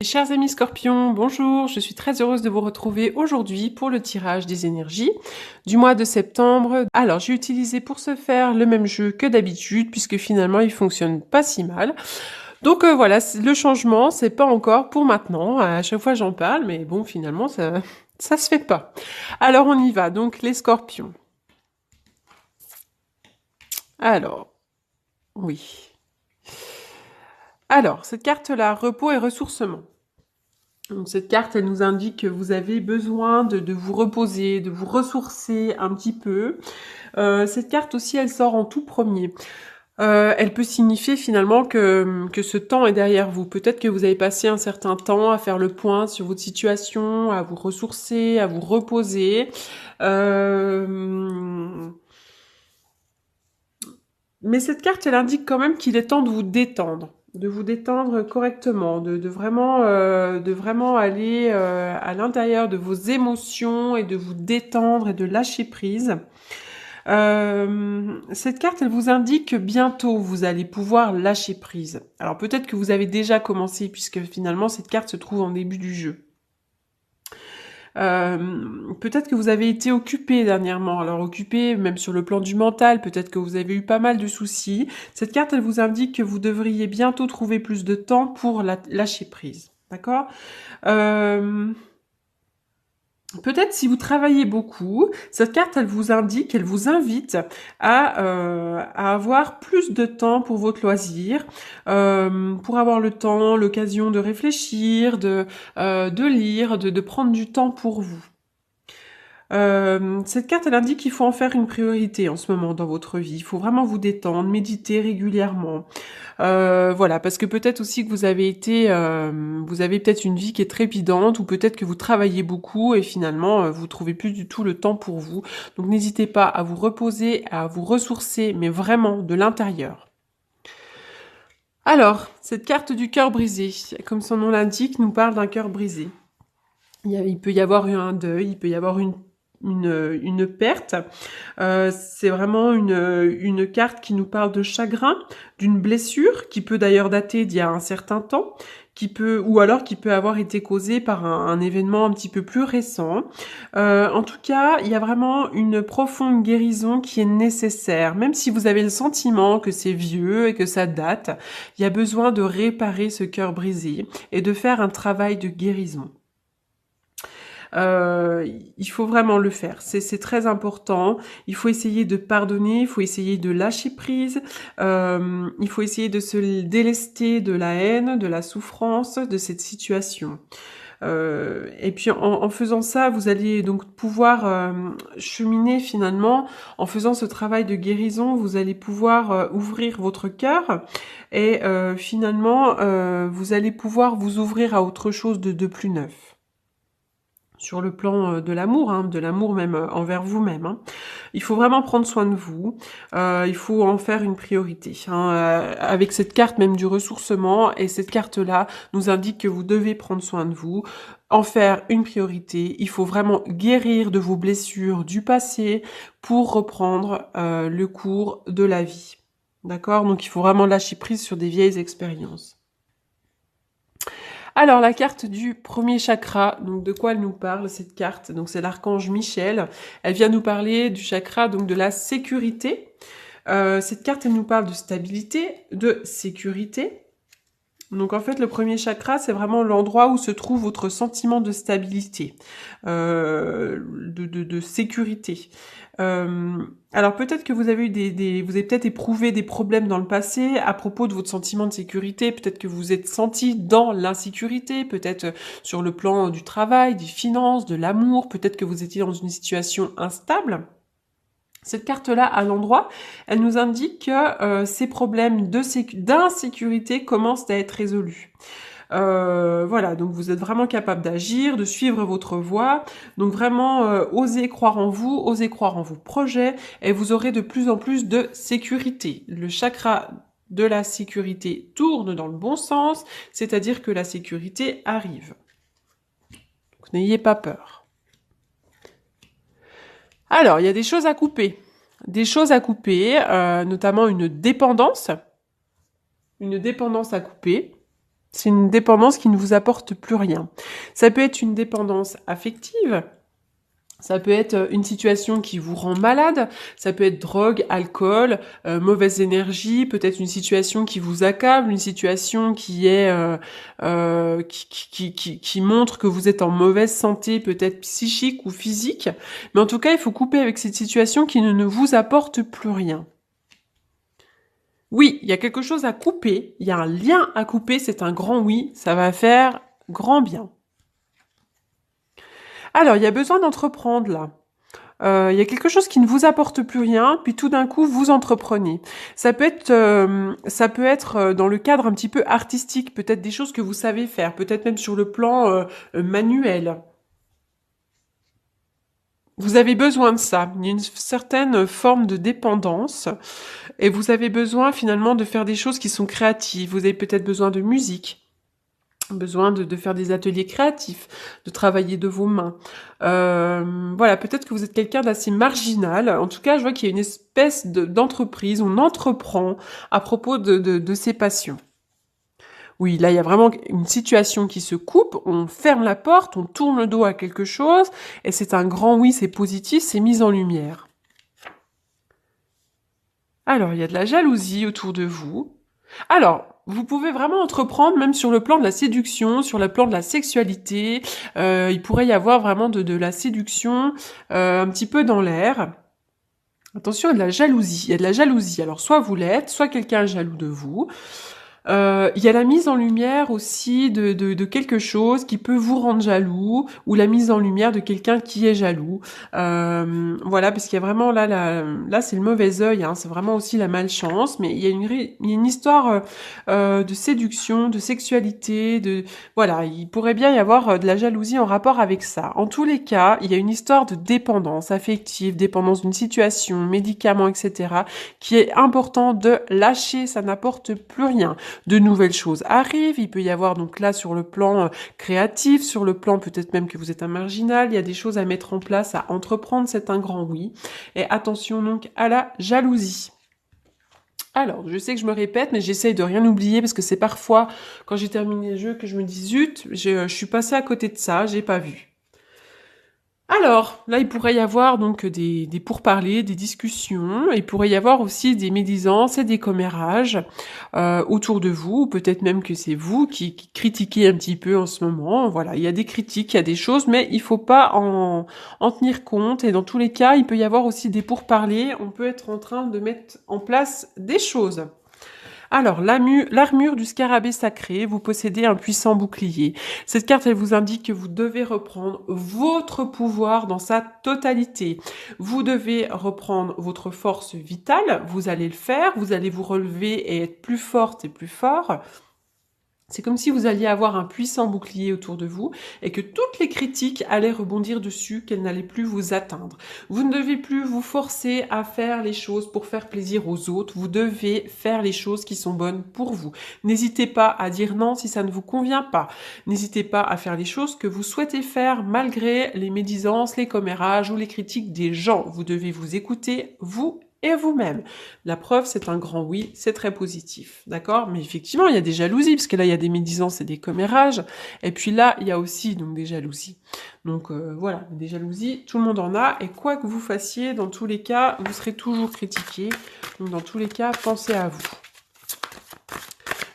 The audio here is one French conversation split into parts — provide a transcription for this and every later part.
Chers amis Scorpions, bonjour, je suis très heureuse de vous retrouver aujourd'hui pour le tirage des énergies du mois de septembre. Alors j'ai utilisé pour ce faire le même jeu que d'habitude puisque finalement il fonctionne pas si mal. Donc voilà, le changement c'est pas encore pour maintenant, à chaque fois j'en parle mais bon finalement ça se fait pas. Alors on y va, donc les Scorpions. Alors, oui. Alors, cette carte-là, repos et ressourcement. Donc, cette carte, elle nous indique que vous avez besoin de vous reposer, de vous ressourcer un petit peu. Cette carte aussi, elle sort en tout premier. Elle peut signifier finalement que ce temps est derrière vous. Peut-être que vous avez passé un certain temps à faire le point sur votre situation, à vous ressourcer, à vous reposer. Mais cette carte, elle indique quand même qu'il est temps de vous détendre correctement, de vraiment aller à l'intérieur de vos émotions et de vous détendre et de lâcher prise. Cette carte, elle vous indique que bientôt vous allez pouvoir lâcher prise. Alors peut-être que vous avez déjà commencé puisque finalement cette carte se trouve en début du jeu. Peut-être que vous avez été occupé dernièrement. Alors occupé, même sur le plan du mental, peut-être que vous avez eu pas mal de soucis. Cette carte, elle vous indique que vous devriez bientôt trouver plus de temps pour lâcher prise. D'accord Peut-être si vous travaillez beaucoup, cette carte, elle vous indique, elle vous invite à avoir plus de temps pour votre loisir, pour avoir le temps, l'occasion de réfléchir, de lire, de prendre du temps pour vous. Cette carte, elle indique qu'il faut en faire une priorité en ce moment dans votre vie. Il faut vraiment vous détendre, méditer régulièrement. Voilà, parce que peut-être aussi que vous avez peut-être une vie qui est trépidante, ou peut-être que vous travaillez beaucoup et finalement vous trouvez plus du tout le temps pour vous. Donc n'hésitez pas à vous reposer, à vous ressourcer, mais vraiment de l'intérieur. Alors, cette carte du cœur brisé, comme son nom l'indique, nous parle d'un cœur brisé. Il peut y avoir un deuil, il peut y avoir une perte. C'est vraiment une carte qui nous parle de chagrin, d'une blessure qui peut d'ailleurs dater d'il y a un certain temps, ou alors qui peut avoir été causée par un événement un petit peu plus récent. En tout cas, il y a vraiment une profonde guérison qui est nécessaire. Même si vous avez le sentiment que c'est vieux et que ça date, il y a besoin de réparer ce cœur brisé et de faire un travail de guérison. Il faut vraiment le faire. C'est très important. Il faut essayer de pardonner, il faut essayer de lâcher prise, il faut essayer de se délester de la haine, de la souffrance, de cette situation. Et puis en faisant ça, vous allez donc pouvoir cheminer finalement, en faisant ce travail de guérison, vous allez pouvoir ouvrir votre cœur et finalement, vous allez pouvoir vous ouvrir à autre chose de plus neuf. Sur le plan de l'amour même envers vous-même. Hein. Il faut vraiment prendre soin de vous, il faut en faire une priorité. Avec cette carte même du ressourcement, et cette carte-là nous indique que vous devez prendre soin de vous, en faire une priorité. Il faut vraiment guérir de vos blessures du passé pour reprendre le cours de la vie. D'accord ? Donc il faut vraiment lâcher prise sur des vieilles expériences. Alors, la carte du premier chakra, donc de quoi elle nous parle cette carte? Donc c'est l'archange Michel. Elle vient nous parler du chakra, donc de la sécurité. Cette carte, elle nous parle de stabilité, de sécurité. Donc en fait, le premier chakra, c'est vraiment l'endroit où se trouve votre sentiment de stabilité, de sécurité. Alors peut-être que vous avez eu vous avez peut-être éprouvé des problèmes dans le passé à propos de votre sentiment de sécurité. Peut-être que vous vous êtes senti dans l'insécurité, peut-être sur le plan du travail, des finances, de l'amour. Peut-être que vous étiez dans une situation instable. Cette carte-là, à l'endroit, elle nous indique que ces problèmes d'insécurité commencent à être résolus. Voilà, donc vous êtes vraiment capable d'agir, de suivre votre voie. Donc vraiment, osez croire en vous, osez croire en vos projets, et vous aurez de plus en plus de sécurité. Le chakra de la sécurité tourne dans le bon sens, c'est-à-dire que la sécurité arrive. Donc n'ayez pas peur. Alors, il y a des choses à couper. Des choses à couper, notamment une dépendance à couper. C'est une dépendance qui ne vous apporte plus rien. Ça peut être une dépendance affective, ça peut être une situation qui vous rend malade, ça peut être drogue, alcool, mauvaise énergie, peut-être une situation qui vous accable, une situation qui est qui montre que vous êtes en mauvaise santé, peut-être psychique ou physique. Mais en tout cas, il faut couper avec cette situation qui ne vous apporte plus rien. Oui, il y a quelque chose à couper, il y a un lien à couper, c'est un grand oui, ça va faire grand bien. Alors, il y a besoin d'entreprendre là. Il y a quelque chose qui ne vous apporte plus rien, puis tout d'un coup vous entreprenez. Ça peut être dans le cadre un petit peu artistique, peut-être des choses que vous savez faire, peut-être même sur le plan manuel. Vous avez besoin de ça. Il y a une certaine forme de dépendance et vous avez besoin finalement de faire des choses qui sont créatives. Vous avez peut-être besoin de musique. Besoin de faire des ateliers créatifs, de travailler de vos mains. Voilà, peut-être que vous êtes quelqu'un d'assez marginal. En tout cas, je vois qu'il y a une espèce d'entreprise, on entreprend à propos de ses passions. Oui, là, il y a vraiment une situation qui se coupe, on ferme la porte, on tourne le dos à quelque chose, et c'est un grand oui, c'est positif, c'est mis en lumière. Alors, il y a de la jalousie autour de vous. Alors, vous pouvez vraiment entreprendre même sur le plan de la séduction, sur le plan de la sexualité. Il pourrait y avoir vraiment de la séduction un petit peu dans l'air. Attention, il y a de la jalousie. Il y a de la jalousie. Alors, soit vous l'êtes, soit quelqu'un est jaloux de vous. Il y a la mise en lumière aussi de quelque chose qui peut vous rendre jaloux, ou la mise en lumière de quelqu'un qui est jaloux. Voilà, parce qu'il y a vraiment là c'est le mauvais œil, hein, c'est vraiment aussi la malchance, mais il y a une histoire de séduction, de sexualité, voilà, il pourrait bien y avoir de la jalousie en rapport avec ça. En tous les cas, il y a une histoire de dépendance affective, dépendance d'une situation, médicaments, etc., qui est important de lâcher, ça n'apporte plus rien. De nouvelles choses arrivent, il peut y avoir donc là sur le plan créatif, sur le plan peut-être même que vous êtes un marginal, il y a des choses à mettre en place, à entreprendre, c'est un grand oui. Et attention donc à la jalousie. Alors, je sais que je me répète, mais j'essaye de rien oublier parce que c'est parfois, quand j'ai terminé le jeu, que je me dis zut, je suis passée à côté de ça, j'ai pas vu. Alors, là, il pourrait y avoir donc des pourparlers, des discussions. Il pourrait y avoir aussi des médisances et des commérages autour de vous. Peut-être même que c'est vous qui critiquez un petit peu en ce moment. Voilà, il y a des critiques, il y a des choses, mais il faut pas en tenir compte. Et dans tous les cas, il peut y avoir aussi des pourparlers. On peut être en train de mettre en place des choses. Alors, l'armure du scarabée sacré, vous possédez un puissant bouclier. Cette carte, elle vous indique que vous devez reprendre votre pouvoir dans sa totalité. Vous devez reprendre votre force vitale, vous allez le faire, vous allez vous relever et être plus forte et plus fort. C'est comme si vous alliez avoir un puissant bouclier autour de vous et que toutes les critiques allaient rebondir dessus, qu'elles n'allaient plus vous atteindre. Vous ne devez plus vous forcer à faire les choses pour faire plaisir aux autres. Vous devez faire les choses qui sont bonnes pour vous. N'hésitez pas à dire non si ça ne vous convient pas. N'hésitez pas à faire les choses que vous souhaitez faire malgré les médisances, les commérages ou les critiques des gens. Vous devez vous écouter, vous et vous-même. La preuve, c'est un grand oui, c'est très positif, d'accord? Mais effectivement, il y a des jalousies, parce que là, il y a des médisances et des commérages, et puis là, il y a aussi donc des jalousies. Donc voilà, des jalousies, tout le monde en a, et quoi que vous fassiez, dans tous les cas, vous serez toujours critiqué. Donc dans tous les cas, pensez à vous.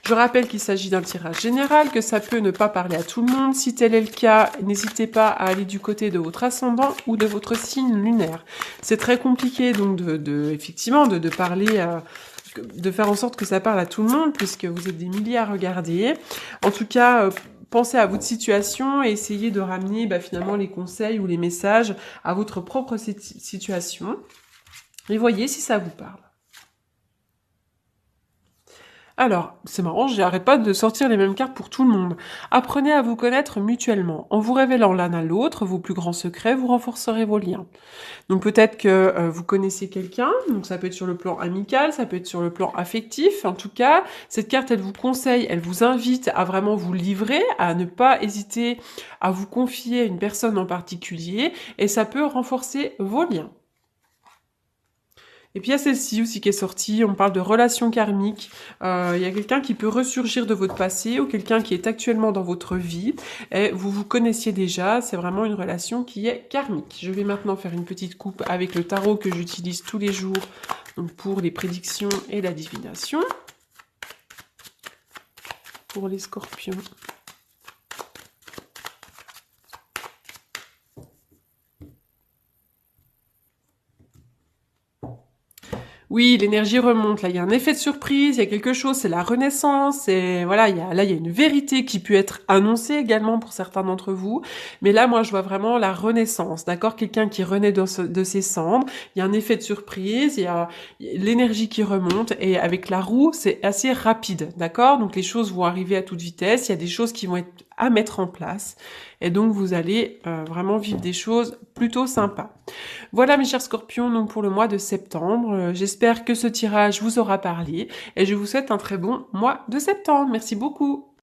Je rappelle qu'il s'agit d'un tirage général, que ça peut ne pas parler à tout le monde. Si tel est le cas, n'hésitez pas à aller du côté de votre ascendant ou de votre signe lunaire. C'est très compliqué donc effectivement de parler, de faire en sorte que ça parle à tout le monde, puisque vous êtes des milliers à regarder. En tout cas, pensez à votre situation et essayez de ramener finalement les conseils ou les messages à votre propre situation. Et voyez si ça vous parle. Alors, c'est marrant, j'arrête pas de sortir les mêmes cartes pour tout le monde. Apprenez à vous connaître mutuellement. En vous révélant l'un à l'autre vos plus grands secrets, vous renforcerez vos liens. Donc peut-être que vous connaissez quelqu'un, donc ça peut être sur le plan amical, ça peut être sur le plan affectif. En tout cas, cette carte, elle vous conseille, elle vous invite à vraiment vous livrer, à ne pas hésiter à vous confier à une personne en particulier, et ça peut renforcer vos liens. Et puis il y a celle-ci aussi qui est sortie, on parle de relations karmiques. Il y a quelqu'un qui peut ressurgir de votre passé ou quelqu'un qui est actuellement dans votre vie et vous vous connaissiez déjà, c'est vraiment une relation qui est karmique. Je vais maintenant faire une petite coupe avec le tarot que j'utilise tous les jours donc pour les prédictions et la divination. Pour les scorpions. Oui, l'énergie remonte. Là, il y a un effet de surprise, il y a quelque chose, c'est la renaissance. Et voilà, il y a une vérité qui peut être annoncée également pour certains d'entre vous. Mais là, moi, je vois vraiment la renaissance, d'accord? Quelqu'un qui renaît de ses cendres. Il y a un effet de surprise, il y a l'énergie qui remonte. Et avec la roue, c'est assez rapide, d'accord? Donc, les choses vont arriver à toute vitesse. Il y a des choses qui vont être à mettre en place. Et donc, vous allez vraiment vivre des choses plutôt sympas. Voilà mes chers scorpions, donc pour le mois de septembre. J'espère que ce tirage vous aura parlé et je vous souhaite un très bon mois de septembre. Merci beaucoup.